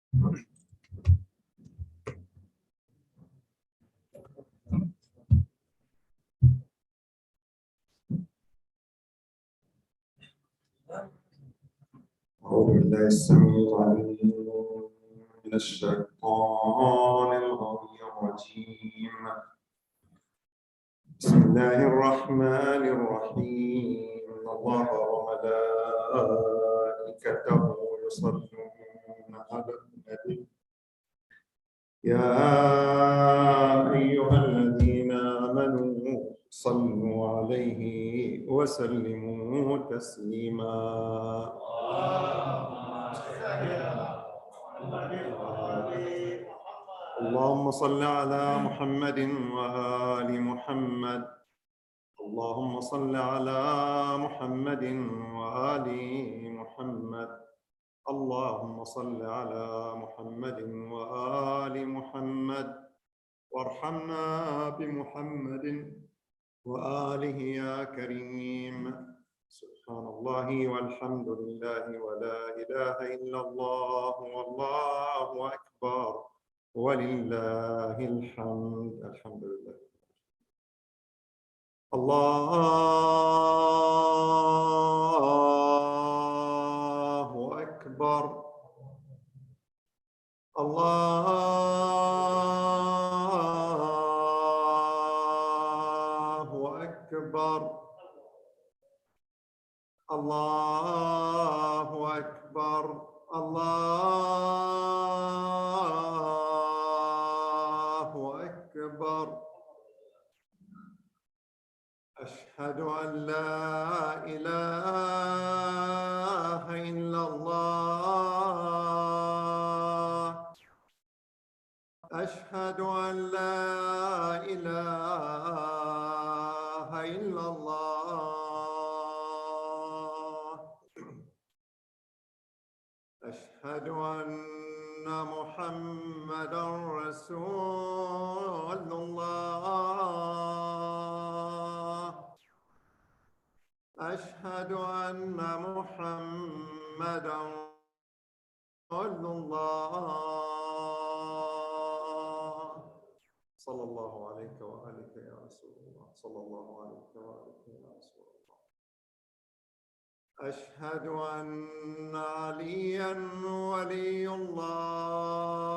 أعوذ بالله السميع العليم من الشيطان الرجيم. بسم الله الرحمن الرحيم. إن الله وملائكته يصلون على النبي يا أيها الذين آمنوا صلوا عليه وسلموا تسليما. اللهم صل على محمد وآل محمد. اللهم صل على محمد وآل محمد. اللهم صل على محمد وآل محمد وارحمنا بمحمد وآله يا كريم. سبحان الله والحمد لله ولا إله إلا الله والله أكبر ولله الحمد. الحمد لله. الله أكبر. الله أكبر. الله أكبر. الله أكبر. أشهد أن لا إله إلا الله. أشهد أن لا إله إلا الله. أشهد أن محمدًا رسول الله. أشهد أن محمدًا رسول الله. صلى الله عليك وآلك يا رسول الله. صلى الله عليك وآلك يا رسول الله. أشهد أن عليًا ولي الله.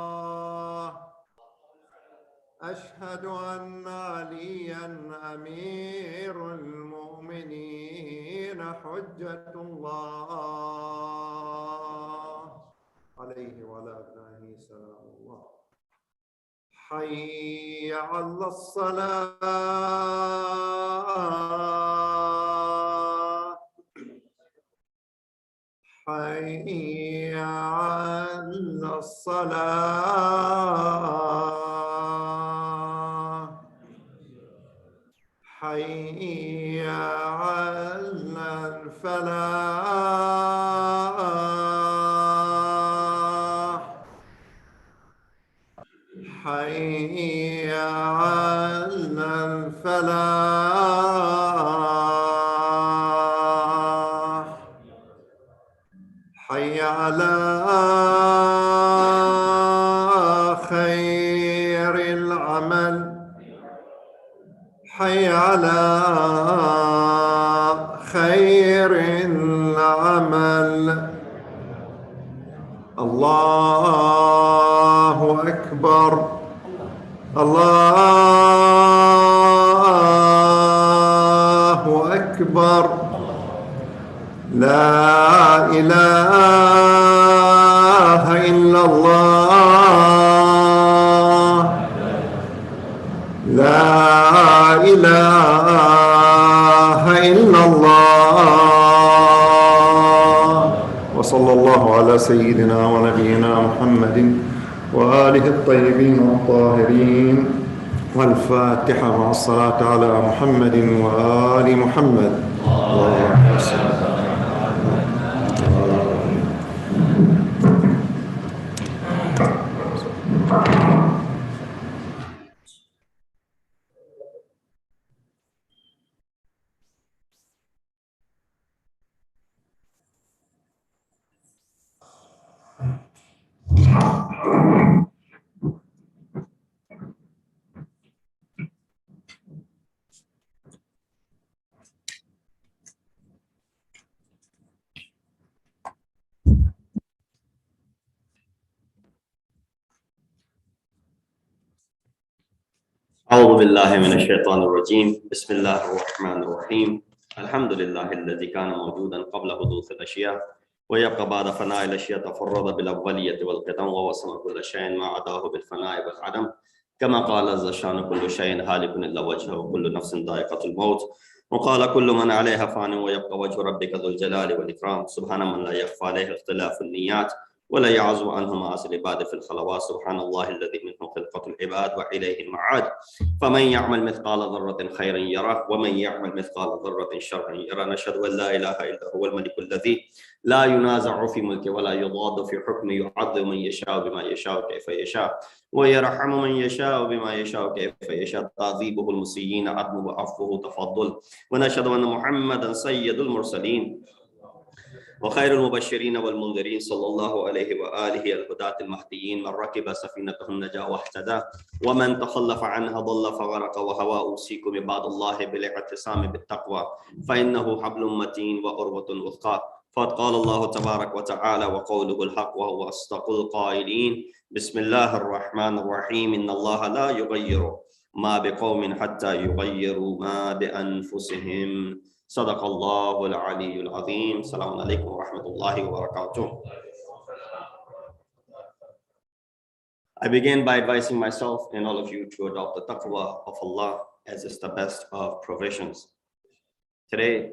أشهد أن عليًا أمير المؤمنين حجة الله عليه وعلى أبنائه سلام الله. حي على الصلاة. حي على الصلاة. حي على الفلاح. حي على الفلاح. حي على خير العمل. حي على خير العمل. الله أكبر. الله أكبر. لا إله إلا الله. لا إله إلا الله. وصلى الله على سيدنا ونبينا محمد وآله الطيبين الطاهرين. والفاتحة مع الصلاة على محمد وآل محمد. اللهم صل على أعوذ بالله من الشيطان الرجيم بسم الله الرحمن الرحيم الحمد لله الذي كان موجودا قبل حدوث الأشياء ويبقى بعد فناء الأشياء تفرد بالأولية والقدم ووصم كل شيء ما عداه بالفناء والعدم كما قال عز شان كل شيء هالك إلا وجهه وكل نفس ذائقة الموت وقال كل من عليها فان ويبقى وجه ربك ذو الجلال والإكرام سبحان من لا يخفى عليه اختلاف النيات ولا يعزو عنه مآسي العباد في الخلوات سبحان الله الذي منه خلقة العباد وإليه المعاد فمن يعمل مثقال ذرة خيرا يره ومن يعمل مثقال ذرة شرا يره نشهد أن لا إله إلا هو الملك الذي لا ينازع في ملكه ولا يضاد في حكمه يعذب من يشاء بما يشاء كيف يشاء ويرحم من يشاء بما يشاء كيف يشاء تعذيبه المسيئين عدله وعفوه تفضل ونشهد أن محمدا سيد المرسلين وخير المبشرين والمنذرين صلى الله عليه وآله الهداة المهديين من ركب سفينته النجا واهتدى ومن تخلف عنها ضل فغرق وهوى أوصيكم عباد الله بالاعتصام بالتقوى فإنه حبل متين وعروة وثقى فقد قال الله تبارك وتعالى وقوله الحق وهو أصدق القائلين بسم الله الرحمن الرحيم إن الله لا يغير ما بقوم حتى يغيروا ما بأنفسهم صدق الله العلي العظيم السلام عليكم ورحمة الله وبركاته. I begin by advising myself and all of you to adopt the taqwa of Allah as is the best of provisions. Today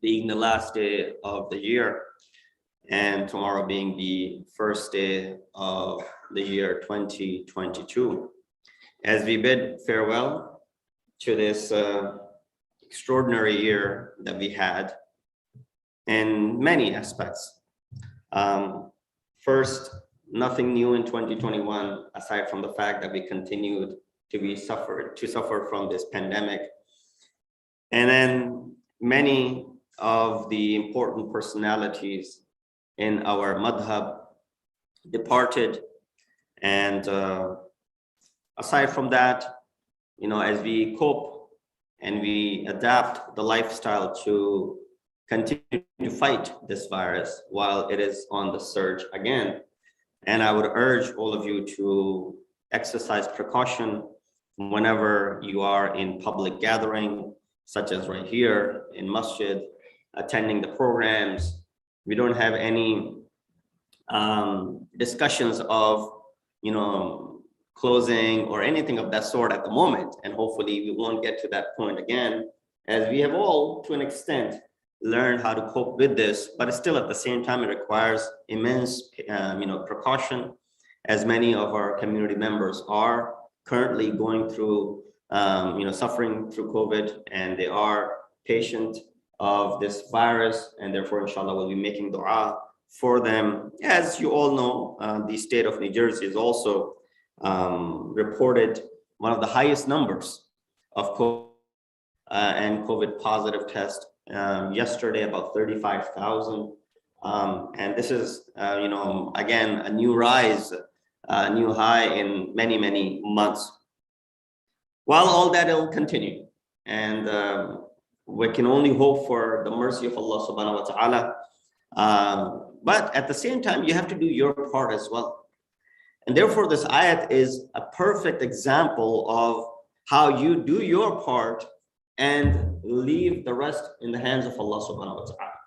being the last day of the year and tomorrow being the first day of the year 2022, as we bid farewell to this extraordinary year that we had in many aspects. First, nothing new in 2021 aside from the fact that we continued to suffer from this pandemic. And then many of the important personalities in our madhab departed. And aside from that, as we cope and we adapt the lifestyle to continue to fight this virus while it is on the surge again. And I would urge all of you to exercise precaution whenever you are in public gathering, such as right here in Masjid, attending the programs. We don't have any discussions of, closing or anything of that sort at the moment. And hopefully we won't get to that point again, as we have all, to an extent, learned how to cope with this, but still at the same time, it requires immense, precaution, as many of our community members are currently going through, suffering through COVID, and they are patient of this virus, and therefore, inshallah, we'll be making dua for them. As you all know, the state of New Jersey is also reported one of the highest numbers of COVID and COVID positive tests. Yesterday, about 35,000. And this is, again, a new rise, a new high in many, many months. While all that will continue, and we can only hope for the mercy of Allah subhanahu wa ta'ala. But at the same time, you have to do your part as well. And therefore, this ayat is a perfect example of how you do your part and leave the rest in the hands of Allah subhanahu wa ta'ala.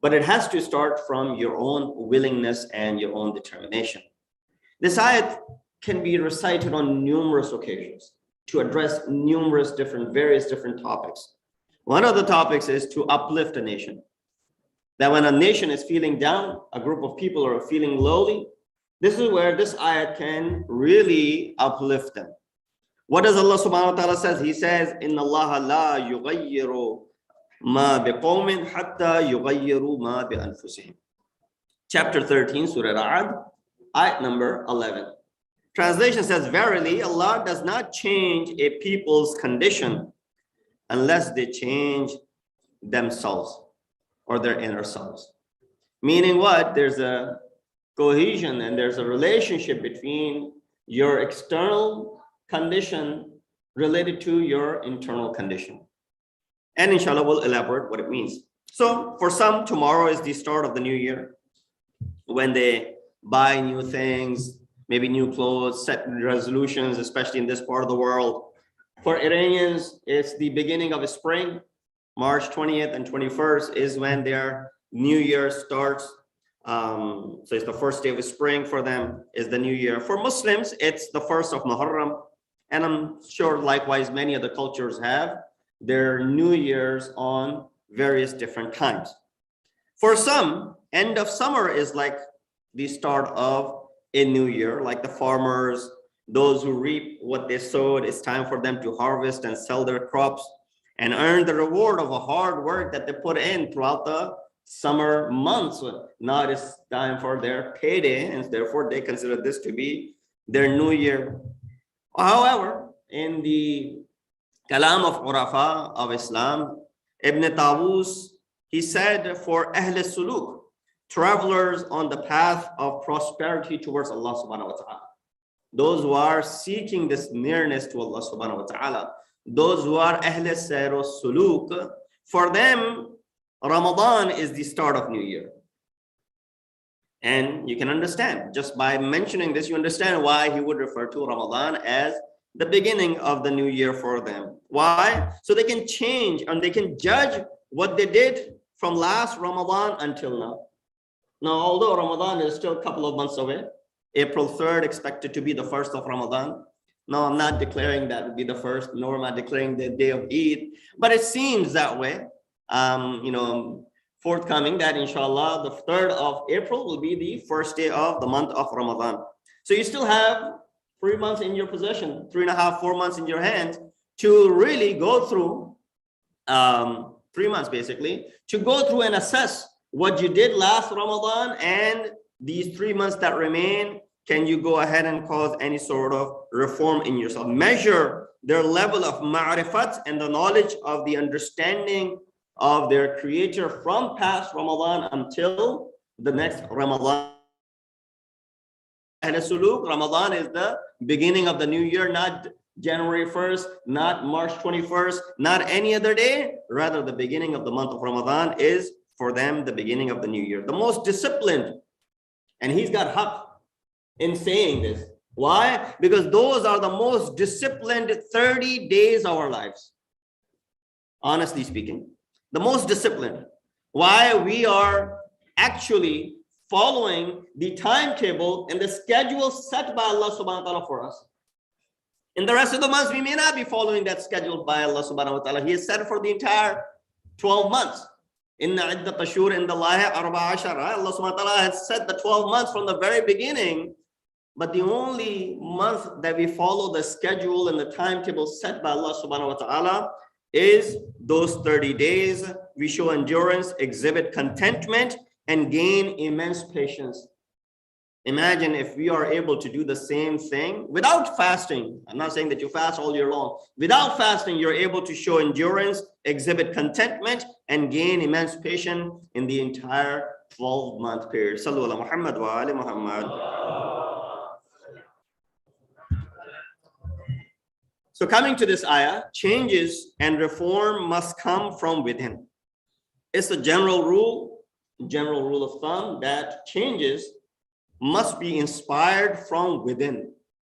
But it has to start from your own willingness and your own determination. This ayat can be recited on numerous occasions to address various different topics. One of the topics is to uplift a nation. That when a nation is feeling down, a group of people are feeling lowly, this is where this ayat can really uplift them. What does Allah subhanahu wa ta'ala says? He says, Inna Allah la yughayyiru ma biqawmin hatta yughayyiru ma bi anfusihim. Chapter 13, Surah Ra'ad, ayat number 11. Translation says, verily, Allah does not change a people's condition unless they change themselves or their inner selves. Meaning what? There's a cohesion and there's a relationship between your external condition related to your internal condition. And inshallah, we'll elaborate what it means. So for some, tomorrow is the start of the new year, when they buy new things, maybe new clothes, set resolutions, especially in this part of the world. For Iranians, it's the beginning of spring. March 20th and 21st is when their new year starts. So it's the first day of spring for them is the new year. For Muslims, it's the first of Muharram. And I'm sure likewise, many other cultures have their new years on various different times. For some, end of summer is like the start of a new year, like the farmers, those who reap what they sowed. It's time for them to harvest and sell their crops and earn the reward of a hard work that they put in throughout the summer months. Now it is time for their payday, and therefore they consider this to be their new year. However, in the Kalam of Urafa of Islam, Ibn Tawus, he said, for Ahl Suluk, travelers on the path of prosperity towards Allah subhanahu wa ta'ala, those who are seeking this nearness to Allah subhanahu wa ta'ala, those who are Ahl Suluk, for them, Ramadan is the start of New Year. And you can understand, just by mentioning this, you understand why he would refer to Ramadan as the beginning of the new year for them. Why? So they can change and they can judge what they did from last Ramadan until now. Now, although Ramadan is still a couple of months away, April 3rd expected to be the first of Ramadan. No, I'm not declaring that would be the first, nor am I declaring the day of Eid, but it seems that way. Forthcoming that inshallah the 3rd of April will be the first day of the month of Ramadan. So you still have 3 months in your possession, 3.5, 4 months in your hands to really go through 3 months basically, to go through and assess what you did last Ramadan, and these 3 months that remain, can you go ahead and cause any sort of reform in yourself? Measure their level of ma'rifat and the knowledge of the understanding of their creator from past Ramadan until the next Ramadan. Ramadan is the beginning of the new year, not January 1st, not March 21st, not any other day. Rather, the beginning of the month of Ramadan is for them the beginning of the new year. The most disciplined, and he's got haqq in saying this. Why? Because those are the most disciplined 30 days of our lives. Honestly speaking, the most disciplined. Why? We are actually following the timetable and the schedule set by Allah subhanahu wa ta'ala for us. In the rest of the months, we may not be following that schedule by Allah subhanahu wa ta'ala. He has set it for the entire 12 months. Inna iddat ashur in the Allahi arba ashara. Allah subhanahu wa ta'ala has set the 12 months from the very beginning. But the only month that we follow the schedule and the timetable set by Allah subhanahu wa ta'ala is those 30 days. We show endurance, exhibit contentment, and gain immense patience. Imagine if we are able to do the same thing without fasting. I'm not saying that you fast all year long. Without fasting, you're able to show endurance, exhibit contentment, and gain immense patience in the entire 12-month period. Sallu ala Muhammad wa ali Muhammad. So coming to this ayah, changes and reform must come from within. It's a general rule of thumb that changes must be inspired from within.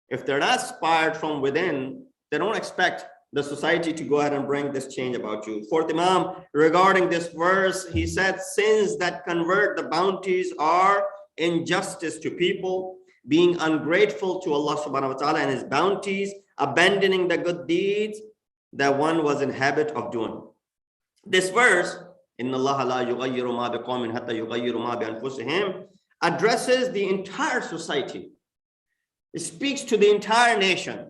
If they're not inspired from within, they don't expect the society to go ahead and bring this change about you. Fourth Imam, regarding this verse, he said, sins that convert the bounties are injustice to people, being ungrateful to Allah subhanahu wa ta'ala and his bounties, abandoning the good deeds that one was in habit of doing. This verse, Inna Allah la yughayyiru ma biqawmin hatta yughayyiru ma bi anfusihim, addresses the entire society. It speaks to the entire nation,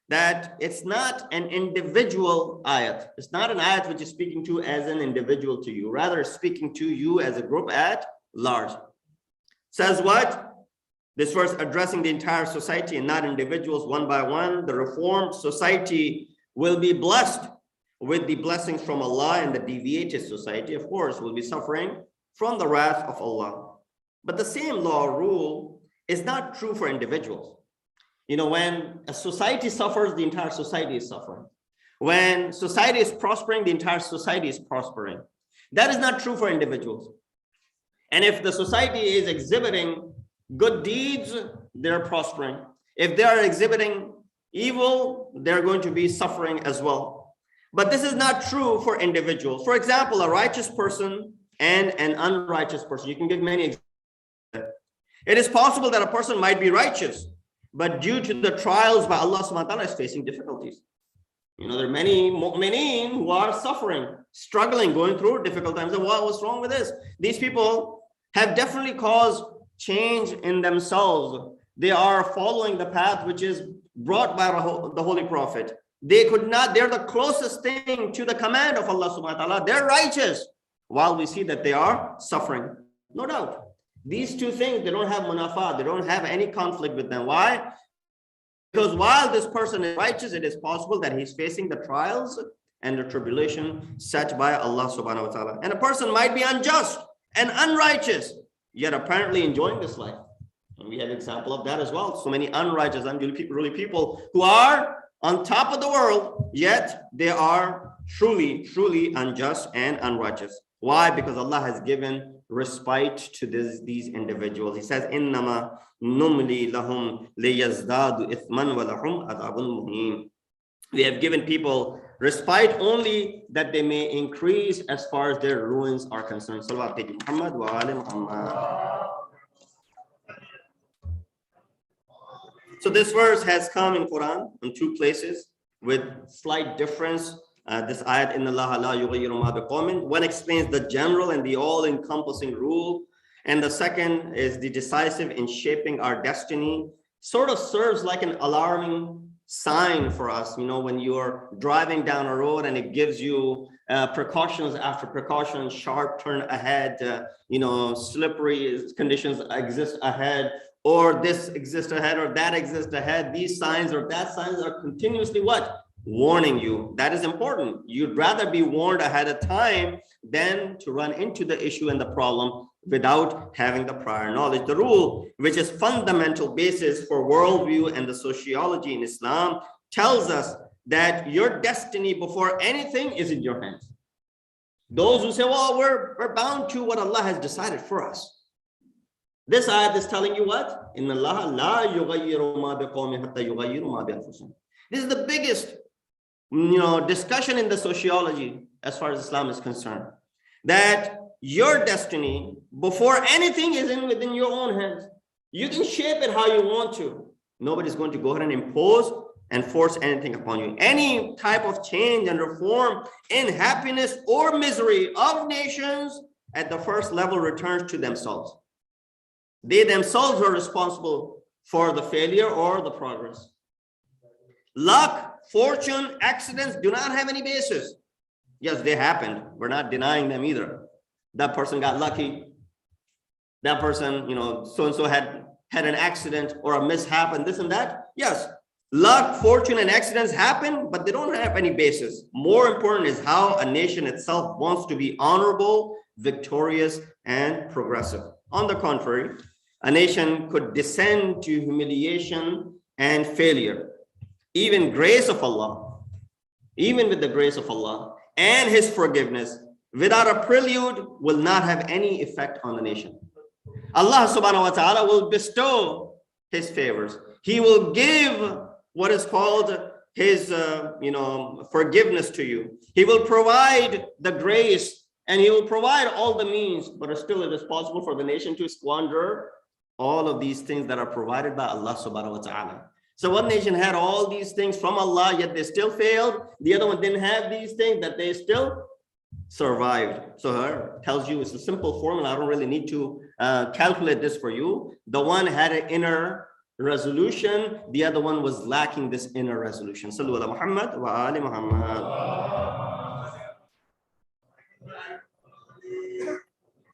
that it's not an individual ayat. It's not an ayat which is speaking to as an individual to you, rather speaking to you as a group at large. Says what? This verse addressing the entire society and not individuals one by one. The reformed society will be blessed with the blessings from Allah, and the deviated society, of course, will be suffering from the wrath of Allah. But the same law or rule is not true for individuals. You know, when a society suffers, the entire society is suffering. When society is prospering, the entire society is prospering. That is not true for individuals. And if the society is exhibiting good deeds, they're prospering. If they are exhibiting evil, they're going to be suffering as well. But this is not true for individuals. For example, a righteous person and an unrighteous person. You can give many examples. It is possible that a person might be righteous, but due to the trials by Allah subhanahu wa ta'ala is facing difficulties. There are many mu'mineen who are suffering, struggling, going through difficult times. And what's wrong with this? These people have definitely caused change in themselves. They are following the path which is brought by the Holy Prophet. They're the closest thing to the command of Allah subhanahu wa ta'ala. They're righteous, while we see that they are suffering. No doubt. These two things, they don't have munafa, they don't have any conflict with them. Why? Because while this person is righteous, it is possible that he's facing the trials and the tribulation set by Allah subhanahu wa ta'ala. And a person might be unjust and unrighteous, yet apparently enjoying this life. And we have an example of that as well. So many unrighteous, unruly people who are on top of the world, yet they are truly unjust and unrighteous. Why? Because Allah has given respite to these individuals. He says, "Innama numli lahum liyazdadu ithman wa lahum adhabun muhin." We have given people respite only that they may increase as far as their ruins are concerned. Salawat ala Muhammad wa ali Muhammad. So this verse has come in Quran in two places with slight difference. This ayat, "Inna Allaha la yughayyiru ma biqawmin," one explains the general and the all-encompassing rule, and the second is the decisive in shaping our destiny. Sort of serves like an alarming sign for us, when you're driving down a road and it gives you precautions after precautions, sharp turn ahead, slippery conditions exist ahead, or this exists ahead, or that exists ahead. These signs or that signs are continuously what? Warning you. That is important. You'd rather be warned ahead of time than to run into the issue and the problem without having the prior knowledge. The rule, which is fundamental basis for worldview and the sociology in Islam, tells us that your destiny before anything is in your hands. Those who say, well, we're bound to what Allah has decided for us. This ayat is telling you what? Inna Allaha la yughayyiru ma biqawmin hatta yughayyiru ma bi anfusihim. This is the biggest discussion in the sociology as far as Islam is concerned, that your destiny before anything is within your own hands. You can shape it how you want to. Nobody's going to go ahead and impose and force anything upon you. Any type of change and reform in happiness or misery of nations at the first level returns to themselves. They themselves are responsible for the failure or the progress. Luck, fortune, accidents do not have any basis. Yes, they happened. We're not denying them either. That person got lucky. That person, so-and-so had an accident or a mishap and this and that. Yes, luck, fortune, and accidents happen, but they don't have any basis. More important is how a nation itself wants to be honorable, victorious, and progressive. On the contrary, a nation could descend to humiliation and failure. Even with the grace of Allah and His forgiveness, without a prelude, will not have any effect on the nation. Allah subhanahu wa ta'ala will bestow His favors. He will give what is called His forgiveness to you. He will provide the grace and He will provide all the means, but still it is possible for the nation to squander all of these things that are provided by Allah subhanahu wa ta'ala. So one nation had all these things from Allah, yet they still failed. The other one didn't have these things, that they still survived. So it tells you it's a simple formula. I don't really need to calculate this for you. The one had an inner resolution. The other one was lacking this inner resolution. Sallu ala Muhammad wa ali Muhammad.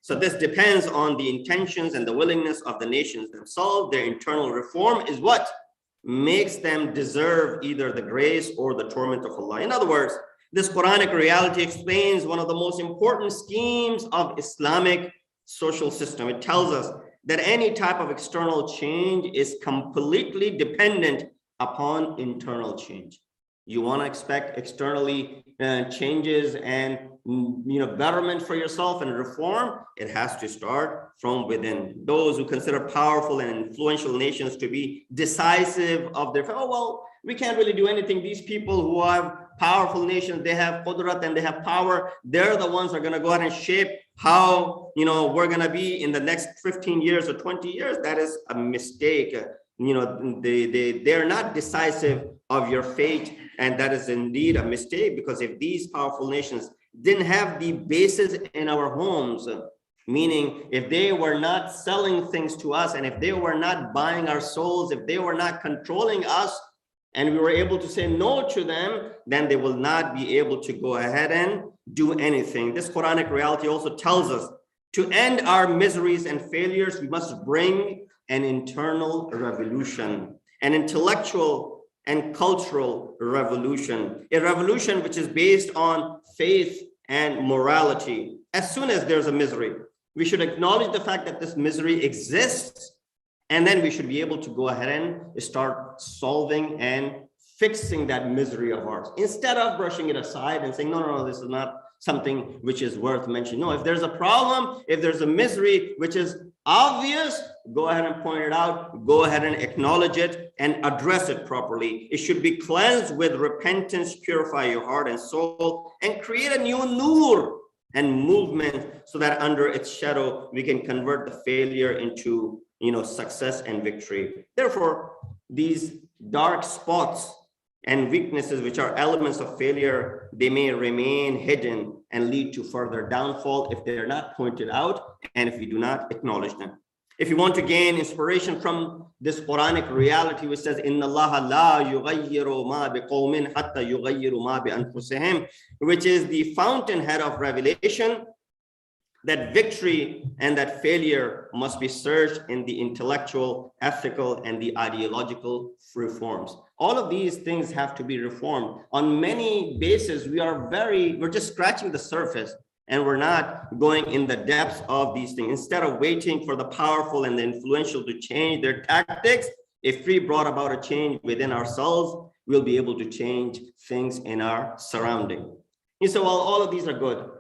So this depends on the intentions and the willingness of the nations themselves. Their internal reform is what makes them deserve either the grace or the torment of Allah. In other words, this Quranic reality explains one of the most important schemes of Islamic social system. It tells us that any type of external change is completely dependent upon internal change. You want to expect externally changes and betterment for yourself and reform. It has to start from within. Those who consider powerful and influential nations to be decisive of their, oh well, we can't really do anything. These people who have powerful nations, they have qudrat and they have power. They're the ones that are going to go ahead and shape how we're going to be in the next 15 years or 20 years. That is a mistake. They're not decisive of your fate, and that is indeed a mistake, because if these powerful nations didn't have the bases in our homes, meaning if they were not selling things to us, and if they were not buying our souls, if they were not controlling us, and we were able to say no to them, then they will not be able to go ahead and do anything. This Quranic reality also tells us to end our miseries and failures, we must bring an internal revolution, an intellectual and cultural revolution, a revolution which is based on faith and morality. As soon as there's a misery, we should acknowledge the fact that this misery exists, and then we should be able to go ahead and start solving and fixing that misery of ours, instead of brushing it aside and saying, no, this is not something which is worth mentioning. No, if there's a problem, if there's a misery which is obvious, go ahead and point it out, go ahead and acknowledge it and address it properly. It should be cleansed with repentance, purify your heart and soul, and create a new nur and movement, so that under its shadow we can convert the failure into success and victory. Therefore, these dark spots and weaknesses, which are elements of failure, they may remain hidden and lead to further downfall if they are not pointed out and if we do not acknowledge them. If you want to gain inspiration from this Quranic reality, which says, "Inna Allah la yughayyiru ma biqawmin hatta yughayyiru ma bi anfusihim," which is the fountainhead of revelation, that victory and that failure must be searched in the intellectual, ethical, and the ideological reforms. All of these things have to be reformed. On many bases, we're just scratching the surface, and we're not going in the depths of these things. Instead of waiting for the powerful and the influential to change their tactics, if we brought about a change within ourselves, we'll be able to change things in our surrounding. You say, well, all of these are good.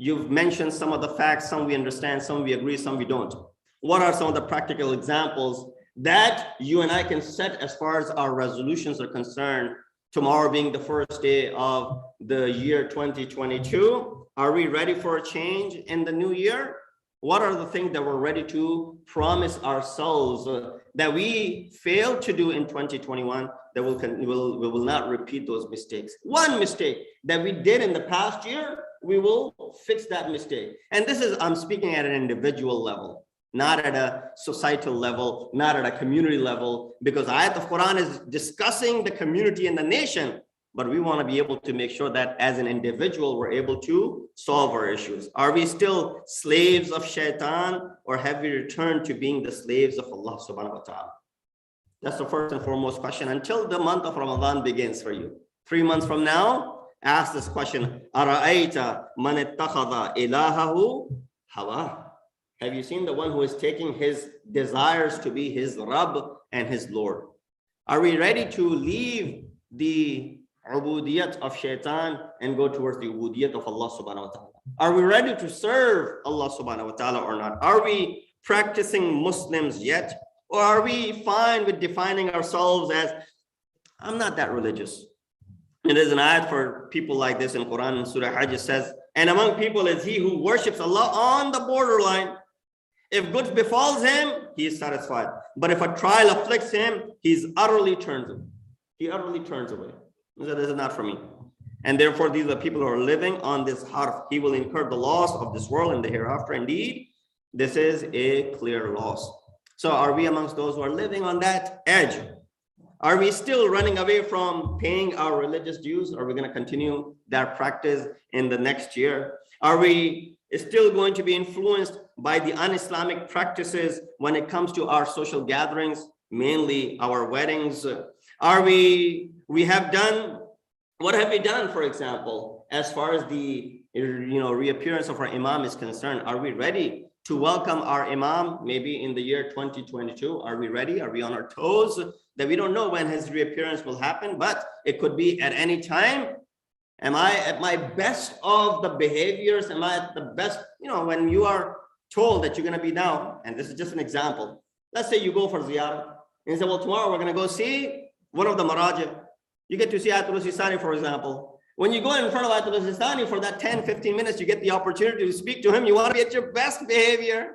You've mentioned some of the facts, some we understand, some we agree, some we don't. What are some of the practical examples that you and I can set as far as our resolutions are concerned? Tomorrow being the first day of the year 2022, are we ready for a change in the new year? What are the things that we're ready to promise ourselves that we failed to do in 2021, that we will not repeat those mistakes? One mistake that we did in the past year, we will fix that mistake. And this is, I'm speaking at an individual level, not at a societal level, not at a community level, because ayat of Quran is discussing the community and the nation, but we want to be able to make sure that as an individual, we're able to solve our issues. Are we still slaves of shaitan, or have we returned to being the slaves of Allah subhanahu wa ta'ala? That's the first and foremost question until the month of Ramadan begins for you. 3 months from now, ask this question, Ara'ayta man ittakhadha ilahahu hawa? Have you seen the one who is taking his desires to be his Rabb and his Lord? Are we ready to leave the ubudiyat of shaitan and go towards the ubudiyat of Allah subhanahu wa ta'ala? Are we ready to serve Allah subhanahu wa ta'ala or not? Are we practicing Muslims yet? Or are we fine with defining ourselves as, I'm not that religious? It is an ayat for people like this in Quran, in Surah Hajj. It says, and among people is he who worships Allah on the borderline. If good befalls him, he is satisfied. But if a trial afflicts him, he utterly turns away. He utterly turns away. He said, this is not for me. And therefore, these are people who are living on this harf. He will incur the loss of this world and the hereafter. Indeed, this is a clear loss. So are we amongst those who are living on that edge? Are we still running away from paying our religious dues? Are we going to continue that practice in the next year? Are we still going to be influenced by the un-Islamic practices when it comes to our social gatherings, mainly our weddings? Are we have done, what have we done, for example, as far as the reappearance of our imam is concerned? Are we ready to welcome our Imam, maybe in the year 2022. Are we ready? Are we on our toes? That we don't know when his reappearance will happen, but it could be at any time. Am I at my best of the behaviors? Am I at the best? When you are told that you're going to be down, and this is just an example. Let's say you go for ziyarah, and you say, well, tomorrow we're going to go see one of the Maraji. You get to see Ayatul Sistani, for example. When you go in front of Ayatul Sistani for that 10, 15 minutes, you get the opportunity to speak to him. You want to be at your best behavior.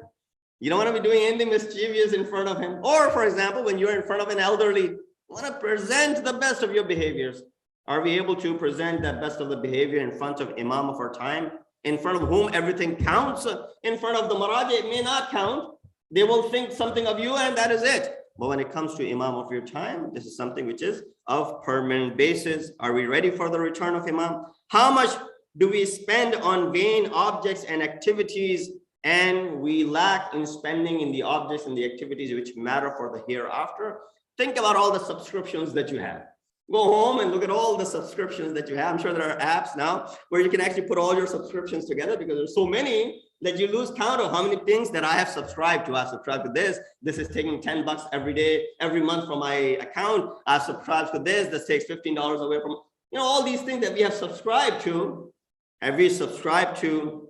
You don't want to be doing anything mischievous in front of him. Or, for example, when you're in front of an elderly, you want to present the best of your behaviors. Are we able to present that best of the behavior in front of Imam of our time, in front of whom everything counts? In front of the Maraji, it may not count. They will think something of you and that is it. But when it comes to Imam of your time, this is something which is of permanent basis. Are we ready for the return of Imam? How much do we spend on vain objects and activities, and we lack in spending in the objects and the activities which matter for the hereafter? Think about all the subscriptions that you have. Go home and look at all the subscriptions that you have. I'm sure there are apps now where you can actually put all your subscriptions together, because there's so many that you lose count of how many things that I have subscribed to. I subscribe to this. This is taking $10 every day, every month from my account. I subscribe to this. This takes $15 away from, all these things that we have subscribed to. Have we subscribed to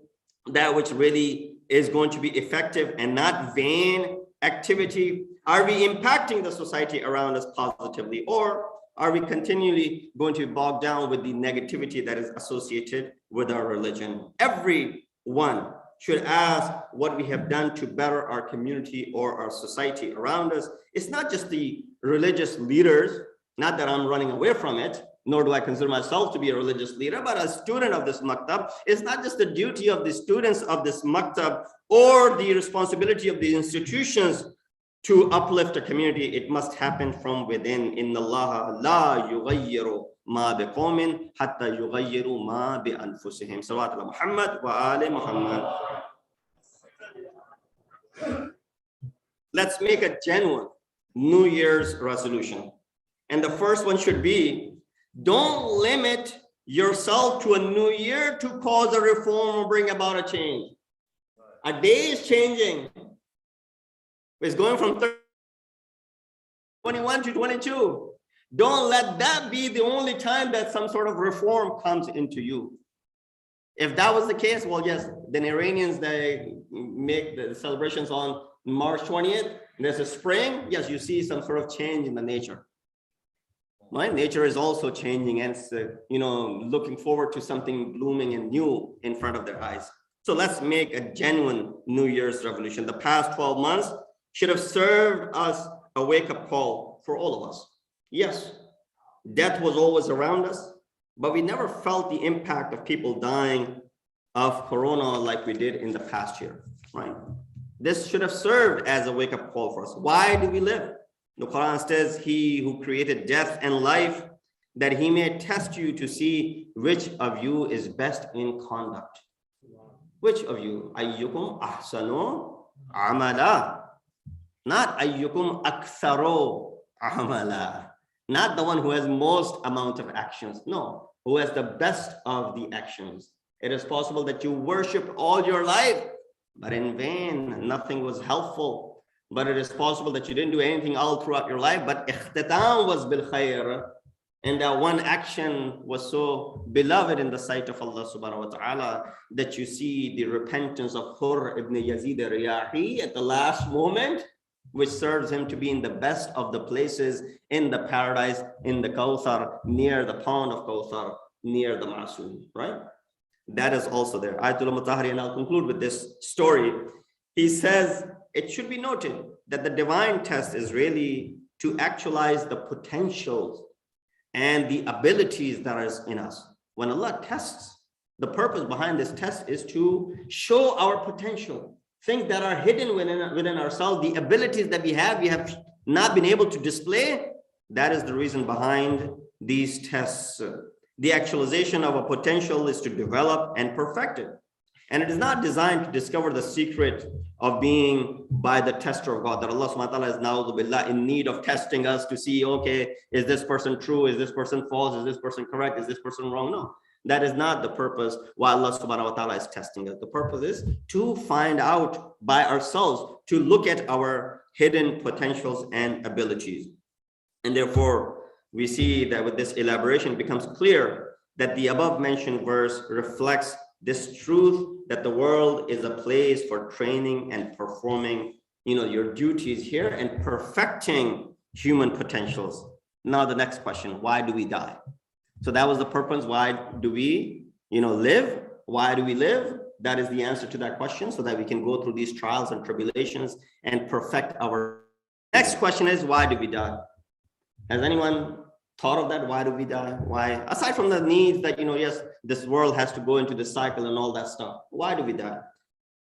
that which really is going to be effective and not vain activity? Are we impacting the society around us positively, or are we continually going to be bogged down with the negativity that is associated with our religion? Everyone should ask what we have done to better our community or our society around us. It's not just the religious leaders, not that I'm running away from it, nor do I consider myself to be a religious leader, but a student of this maktab. It's not just the duty of the students of this maktab or the responsibility of the institutions to uplift a community. It must happen from within. Inna Allah la yughayyiru ma biqawmin hatta yughayyiru ma bi anfusihim. Salawat ala Muhammad wa ali Muhammad. Let's make a genuine New Year's resolution. And the first one should be, don't limit yourself to a new year to cause a reform or bring about a change. A day is changing. It's going from 21 to 22. Don't let that be the only time that some sort of reform comes into you. If that was the case, well, yes, then Iranians, they make the celebrations on March 20th. There's a spring. Yes, you see some sort of change in the nature. Right? Nature is also changing, and looking forward to something blooming and new in front of their eyes. So let's make a genuine New Year's revolution. The past 12 months should have served us a wake-up call for all of us. Yes, death was always around us, but we never felt the impact of people dying of corona like we did in the past year, right? This should have served as a wake-up call for us. Why do we live? The Quran says, he who created death and life, that he may test you to see which of you is best in conduct. Which of you? Ayyukum ahsanu amala. Not ayyukum aktharo amala. Not the one who has most amount of actions. No, who has the best of the actions. It is possible that you worship all your life, but in vain, nothing was helpful. But it is possible that you didn't do anything all throughout your life, but ikhtitam was bil khair. And that one action was so beloved in the sight of Allah subhanahu wa ta'ala that you see the repentance of Hur ibn Yazid al-Riyahi at the last moment, which serves him to be in the best of the places in the paradise, in the Kawthar, near the pond of Kawthar, near the Ma'soom, right? That is also there. Ayatul Mutahari, and I'll conclude with this story. He says, it should be noted that the divine test is really to actualize the potentials and the abilities that are in us. When Allah tests, the purpose behind this test is to show our potential, things that are hidden within ourselves, the abilities that we have not been able to display. That is the reason behind these tests. The actualization of a potential is to develop and perfect it. And it is not designed to discover the secret of being by the tester of God, that Allah subhanahu wa ta'ala is na'udhu billah in need of testing us to see, okay, is this person true? Is this person false? Is this person correct? Is this person wrong? No. That is not the purpose why Allah subhanahu wa ta'ala is testing us. The purpose is to find out by ourselves, to look at our hidden potentials and abilities. And therefore, we see that with this elaboration, it becomes clear that the above mentioned verse reflects this truth that the world is a place for training and performing, your duties here and perfecting human potentials. Now, the next question, why do we die? So that was the purpose. Why do we, live? Why do we live? That is the answer to that question, so that we can go through these trials and tribulations and perfect our. Next question is, why do we die? Has anyone thought of that? Why do we die? Why? Aside from the needs that, yes, this world has to go into the cycle and all that stuff. Why do we die?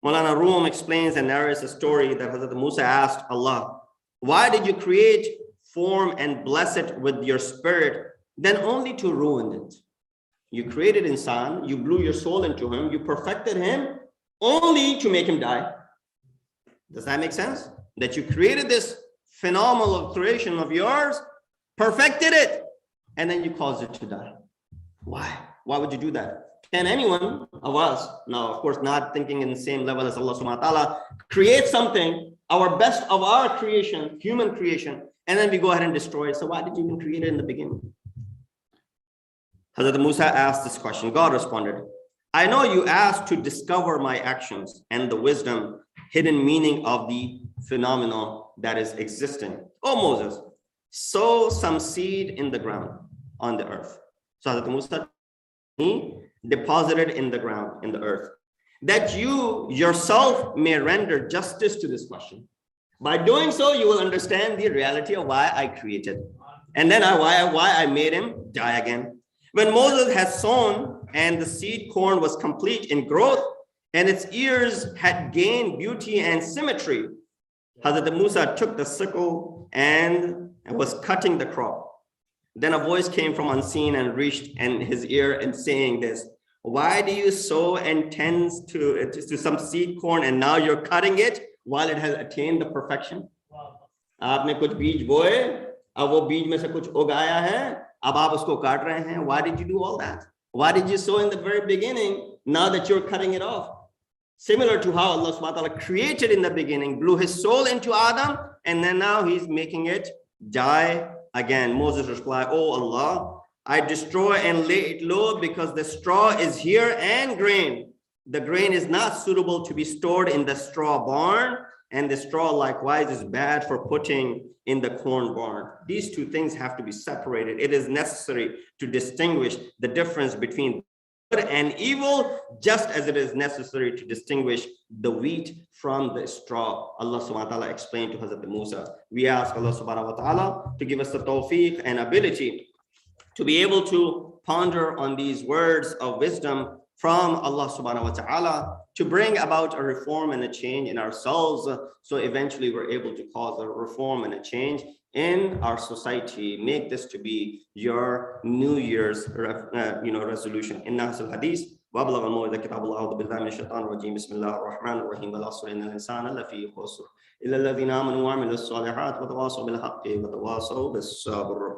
Maulana Rum explains and narrates a story that Hazrat Musa asked Allah, why did you create, form, and bless it with your spirit, then only to ruin it? You created insan, you blew your soul into him, you perfected him only to make him die. Does that make sense? That you created this phenomenal creation of yours, perfected it, and then you caused it to die. Why? Why would you do that? Can anyone of us, now of course not thinking in the same level as Allah subhanahu wa ta'ala, create something, our best of our creation, human creation, and then we go ahead and destroy it? So why did you even create it in the beginning? Hazrat Musa asked this question. God responded, I know you asked to discover my actions and the wisdom, hidden meaning of the phenomenon that is existing. Oh Moses, sow some seed in the ground on the earth. So Hazrat Musa deposited in the ground, in the earth, that you yourself may render justice to this question. By doing so, you will understand the reality of why I created. And then why I made him die again. When Moses had sown and the seed corn was complete in growth and its ears had gained beauty and symmetry, Hazrat Musa took the sickle and was cutting the crop. Then a voice came from unseen and reached in his ear and saying this, why do you sow and tend to some seed corn and now you're cutting it while it has attained the perfection? आपने कुछ बीज बोए, अब वो बीज में से कुछ उगाया है, अब आप उसको काट रहे हैं. Why did you do all that? Why did you sow in the very beginning now that you're cutting it off? Similar to how Allah subhanahu wa ta'ala created in the beginning, blew his soul into Adam, and then now he's making it die again. Moses replied, oh Allah, I destroy and lay it low because the straw is here and grain. The grain is not suitable to be stored in the straw barn, and the straw likewise is bad for putting in the corn barn. These two things have to be separated. It is necessary to distinguish the difference between good and evil, just as it is necessary to distinguish the wheat from the straw. Allah subhanahu wa ta'ala explained to Hazrat Musa. We ask Allah subhanahu wa ta'ala to give us the tawfiq and ability to be able to ponder on these words of wisdom from Allah subhanahu wa ta'ala, to bring about a reform and a change in ourselves, so eventually we're able to cause a reform and a change in our society. Make this to be your New Year's resolution. Inna hasil hadith وابلغ الموعظة كتاب الله أعوذ بالله من الشيطان الرجيم بسم الله الرحمن الرحيم والعصر إن الإنسان لفي خسر إلا الذين آمنوا وعملوا الصالحات وتواصوا بالحق وتواصوا بالصبر.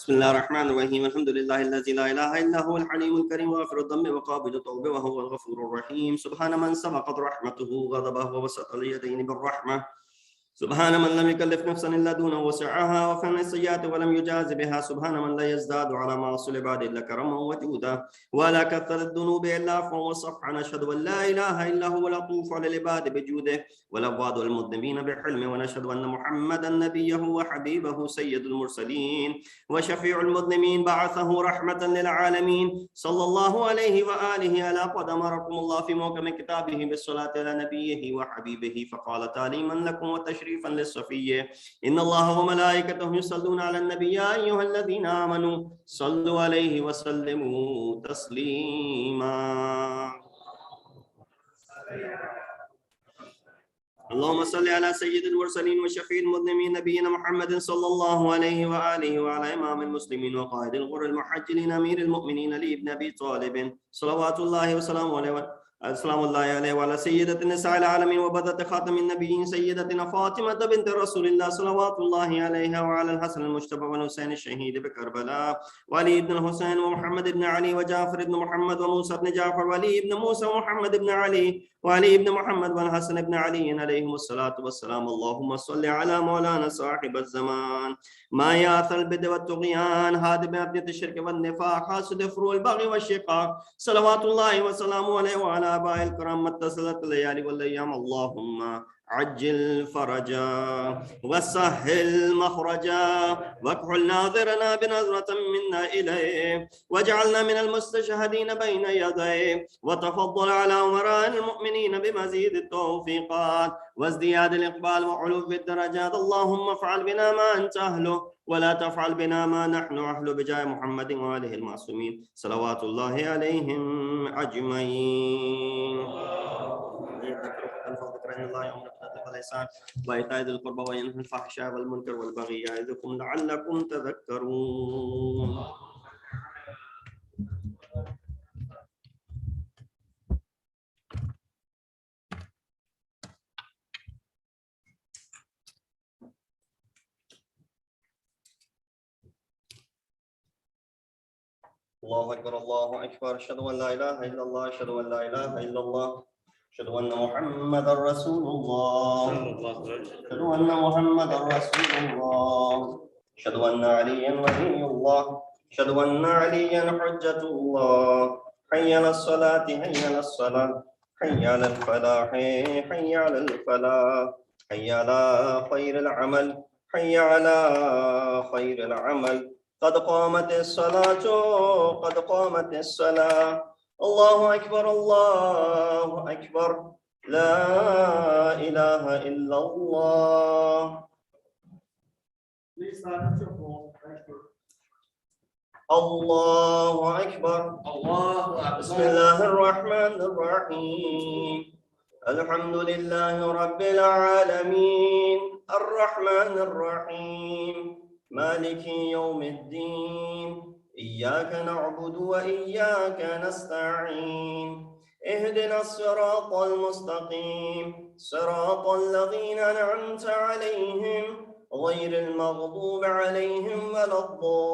بسم الله الرحمن الرحيم الحمد لله الذي لا اله الا هو الحليم الكريم غافر الذنب وقابل التوب وهو الغفور الرحيم سبحان من سبقت رحمته غضبه وبسط اليدين بالرحمه سبحان من لم يكلف نفسا الا دون وسعها وفعل السيئات ولم يجاز بها سبحان من لا يزداد على معاصي العباد الا كرما وجودا ولا كثر الذنوب الا عفوا وصفحا نشهد ان لا اله الا هو العطوف على العباد بجوده والعباد المذنبين بحلمه ونشهد ان محمدا نبيه وحبيبه سيد المرسلين وشفيع المذنبين بعثه رحمه للعالمين صلى الله عليه واله على قد امركم الله في محكم كتابه بالصلاه على نبيه وحبيبه فقال تعليما لكم وتشريفا للصفيه ان الله وملائكته يصلون على النبي يا ايها الذين امنوا صلوا عليه وسلموا تسليما اللهم صل على سيد المرسلين وشفيع المذنبين نبينا محمد صلى الله عليه وآله وعلى إمام المسلمين وقائد الغر المحجلين أمير المؤمنين علي بن أبي طالب صلوات الله وسلامه عليه السلام الله عليه وعلى سيدة نساء العالمين وبدة خاتم النبيين سيدتنا فاطمة بنت رسول الله صلوات الله عليها وعلى الحسن المجتبى والحسين الشهيد بكربلاء وعلي بن الحسين ومحمد بن علي وجعفر بن محمد وموسى بن جعفر وعلي بن موسى ومحمد بن علي وعلي بن محمد والحسن بن علي عليهم الصلاة والسلام. اللهم صل على مولانا صاحب الزمان ما ياث البدء والطغيان هادم أبنية الشرك والنفاق حاسد فروع البغي والشقاق صلوات الله وسلامه عليه وعلى آبائه الكرام ما اتصلت الليالي والأيام. اللهم عجل فرجا وسهل مخرجا واكحل ناظرنا بنظرة منا إليه واجعلنا من المستشهدين بين يديه وتفضل على أمراء المؤمنين بمزيد التوفيقات وازدياد الإقبال وعلو في الدرجات. اللهم افعل بنا ما أنت أهله ولا تفعل بنا ما نحن أهله بجاه محمد وآله المعصومين صلوات الله عليهم أجمعين. وإيتاء ذي القربى وينهى الفحشاء والمنكر والبغي يعظكم لعلكم تذكرون. الله أكبر الله أكبر أشهد أن لا إله إلا الله أشهد أن لا إله إلا الله أشهد أن محمدا رسول الله أشهد أن محمدا رسول الله أشهد أن عليا ولي الله أشهد أن عليا حجة الله. حي على الصلاة حي على الصلاة حي على الفلاح حي على الفلاح حي على خير العمل حي على خير العمل. قد قامت الصلاة قد قامت الصلاة. الله أكبر الله أكبر لا إله إلا الله. الله أكبر الله أكبر. بسم الله الرحمن الرحيم. الحمد لله رب العالمين الرحمن الرحيم مالك يوم الدين إياك نعبد وإياك نستعين اهدنا الصراط المستقيم صراط الذين أنعمت عليهم غير المغضوب عليهم ولا الضالين.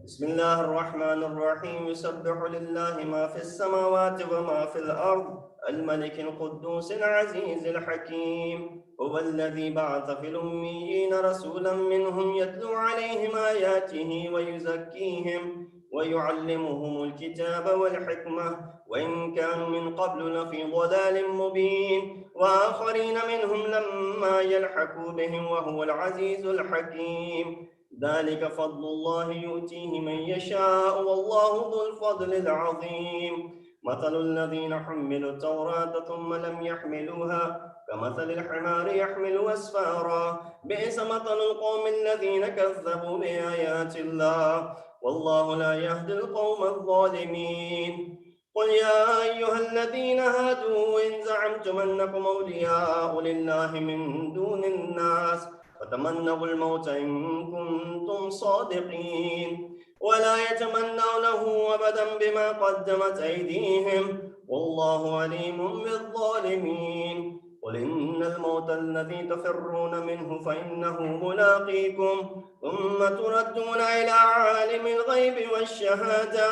بسم الله الرحمن الرحيم. يسبح لله ما في السماوات وما في الأرض الملك القدوس العزيز الحكيم. هو الذي بعث في الأميين رسولا منهم يتلو عليهم آياته ويزكيهم ويعلمهم الكتاب والحكمة وإن كانوا من قبل لفي ضلال مبين وآخرين منهم لما يلحقوا بهم وهو العزيز الحكيم. ذلك فضل الله يؤتيه من يشاء والله ذو الفضل العظيم. مثل الذين حملوا التوراة ثم لم يحملوها كمثل الحمار يحمل أسفارا بئس مثل القوم الذين كذبوا بآيات الله والله لا يهدي القوم الظالمين. قل يا أيها الذين هادوا إن زعمتم أنكم أولياء لله من دون الناس فتمنوا الموت إن كنتم صادقين ولا يتمنونه أبدا بما قدمت أيديهم والله عليم بالظالمين. قل إن الموت الذي تفرون منه فإنه ملاقيكم ثم تردون إلى عالم الغيب والشهادة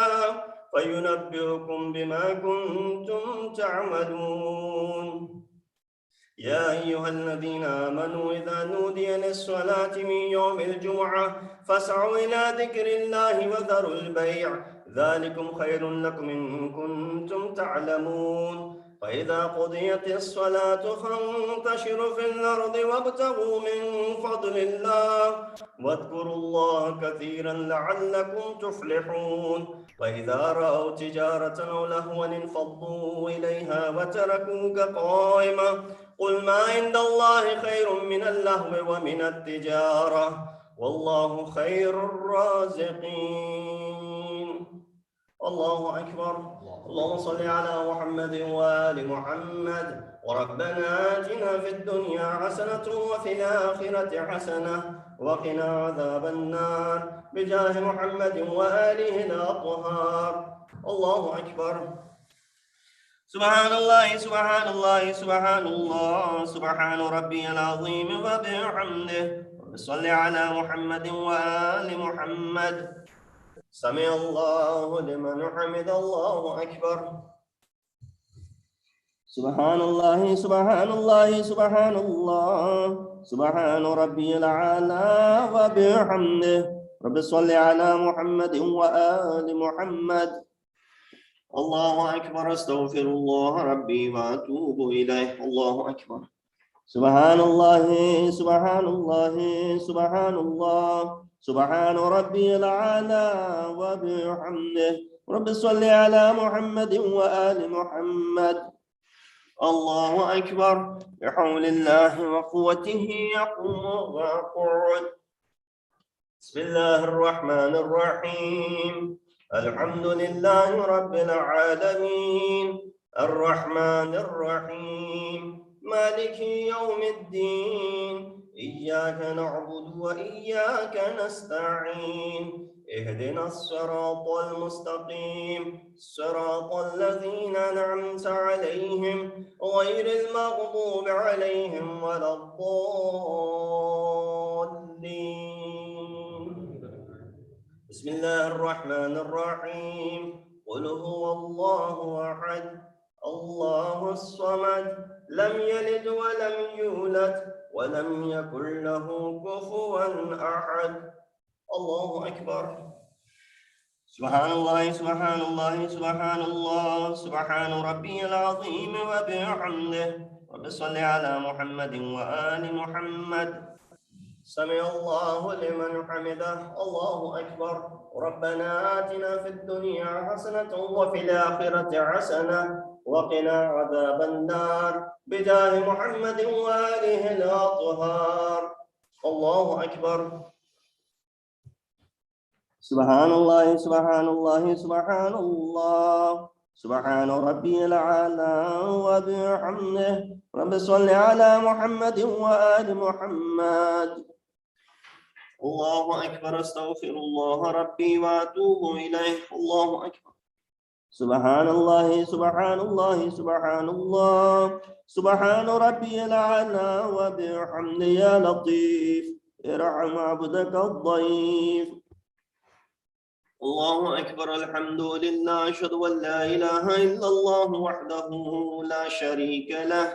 فينبئكم بما كنتم تعملون. يا أيها الذين آمنوا إذا نودي للصلاة من يوم الجمعة فاسعوا إلى ذكر الله وذروا البيع ذلكم خير لكم إن كنتم تعلمون. فإذا قضيت الصلاة فانتشروا في الأرض وابتغوا من فضل الله واذكروا الله كثيرا لعلكم تفلحون. وإذا رأوا تجارة أو لهوا انفضوا إليها وتركوك قائما قل ما عند الله خير من اللهو ومن التجارة والله خير الرازقين. الله أكبر اللهم صل على محمد وآل محمد. وربنا آتنا في الدنيا حسنة وفي الآخرة حسنة وقنا عذاب النار بجاه محمد وآله الأطهار. الله أكبر. سبحان الله سبحان الله سبحان الله سبحان ربي العظيم وبحمده. صل على محمد وآل محمد. سمع الله لمن حمد. الله أكبر. سبحان الله سبحان الله سبحان الله سبحان ربي الأعلى وبحمده. رب صل على محمد وآل محمد. الله أكبر. أستغفر الله ربي وأتوب إليه. الله أكبر. سبحان الله سبحان الله سبحان الله سبحان ربي الأعلى وبحمده. رب صل على محمد وآل محمد. الله أكبر. بحول الله وقوته يقوم ويقعد. بسم الله الرحمن الرحيم. الحمد لله رب العالمين الرحمن الرحيم مالك يوم الدين. إياك نعبد وإياك نستعين. اهدنا الصراط المستقيم صراط الذين أنعمت عليهم غير المغضوب عليهم ولا الضالين. بسم الله الرحمن الرحيم. قل هو الله أحد الله الصمد لم يلد ولم يولد ولم يكن له كفوا أحد. الله أكبر. سبحان الله سبحان الله سبحان الله سبحان ربي العظيم وبحمده. رب صل على محمد وآل محمد. سمع الله لمن حمده. الله أكبر. ربنا آتنا في الدنيا حسنة وفي الآخرة حسنة وقنا عذاب النار بجاه محمد وآله الأطهار. الله أكبر. سبحان الله سبحان الله سبحان الله سبحان ربي الأعلى وبحمده. رب صل على محمد وآل محمد. الله أكبر. أستغفر الله ربي وأتوب إليه. الله أكبر. سبحان الله سبحان الله سبحان الله سبحان ربي الأعلى وبحمده. يا لطيف ارحم عبدك الضعيف. الله أكبر. الحمد لله. أشهد أن لا إله إلا الله وحده لا شريك له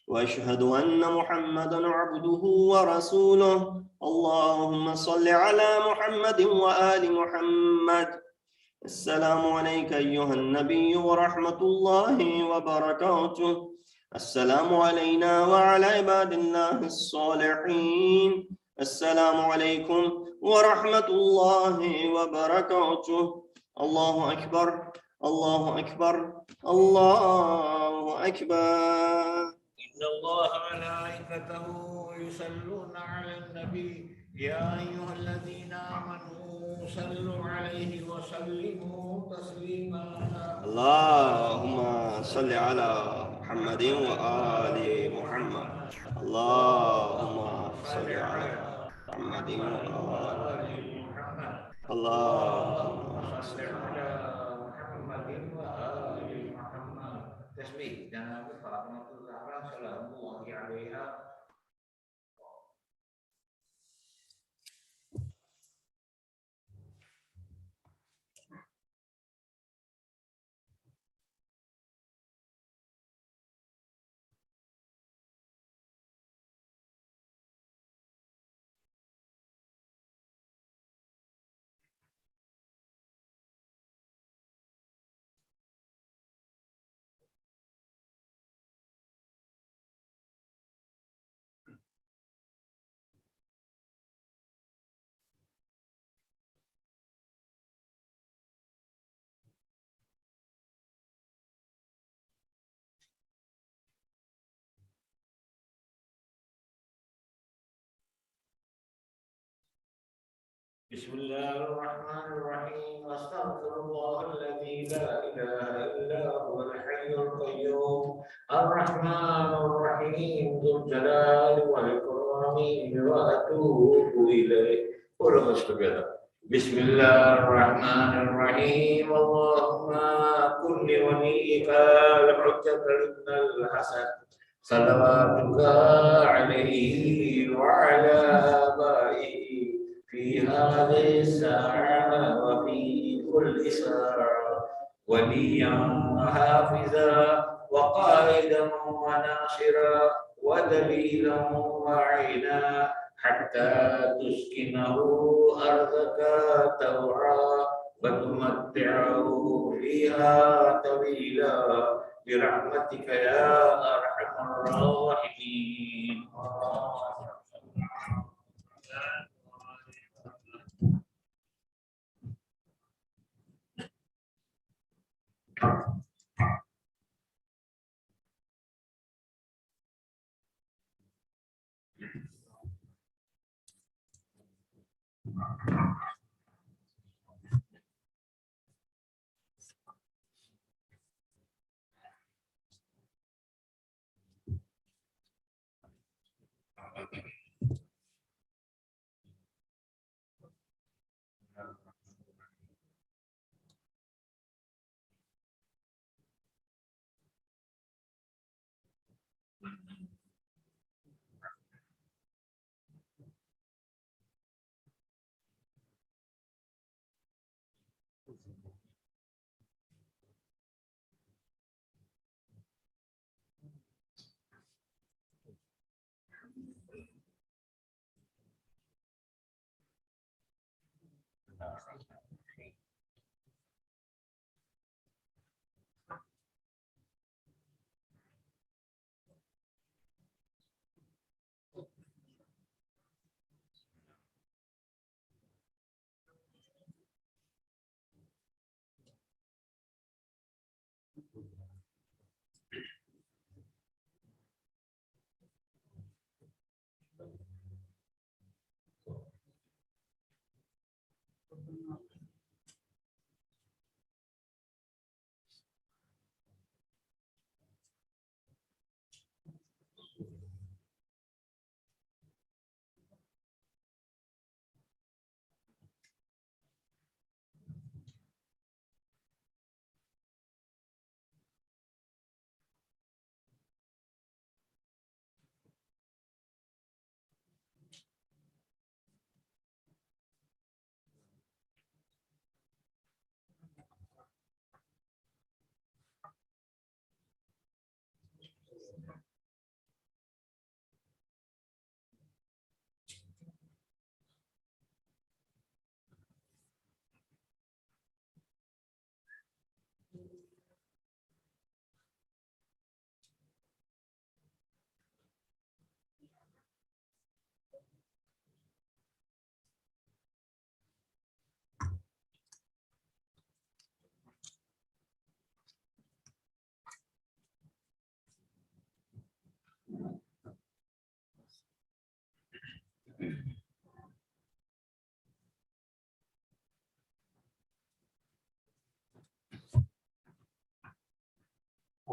وأشهد أن محمدا عبده ورسوله. اللهم صل على محمد وآل محمد. السلام عليك أيها النبي ورحمة الله وبركاته. السلام علينا وعلى عباد الله الصالحين. السلام عليكم ورحمة الله وبركاته. الله أكبر الله أكبر الله أكبر. إن الله وملائكته يصلون على النبي يا أيها الذين آمنوا صلوا عليه وسلموا تسليما. اللهم صل على محمد وآل محمد. اللهم صل على محمد وآل محمد. اللهم صل على محمد وآل محمد. تسبيح dan Fatimah Zahra salamullahi alaiha بسم الله الرحمن الرحيم أستغفر الله الذي لا إله إلا هو الحي القيوم الرحمن الرحيم ذو الجلال والإكرام وأتوب إليه. All of us together. بسم الله الرحمن الرحيم اللهم كن لوليك الحجة ابن الحسن صلواتك عليه وعلى آبائه في هذه الساعة وفي كل ساعة وليا وحافظا وقائدا وناصرا ودليلا وعينا حتى تسكنه أرضك طوعا وتمتعه فيها طويلا برحمتك يا أرحم الراحمين.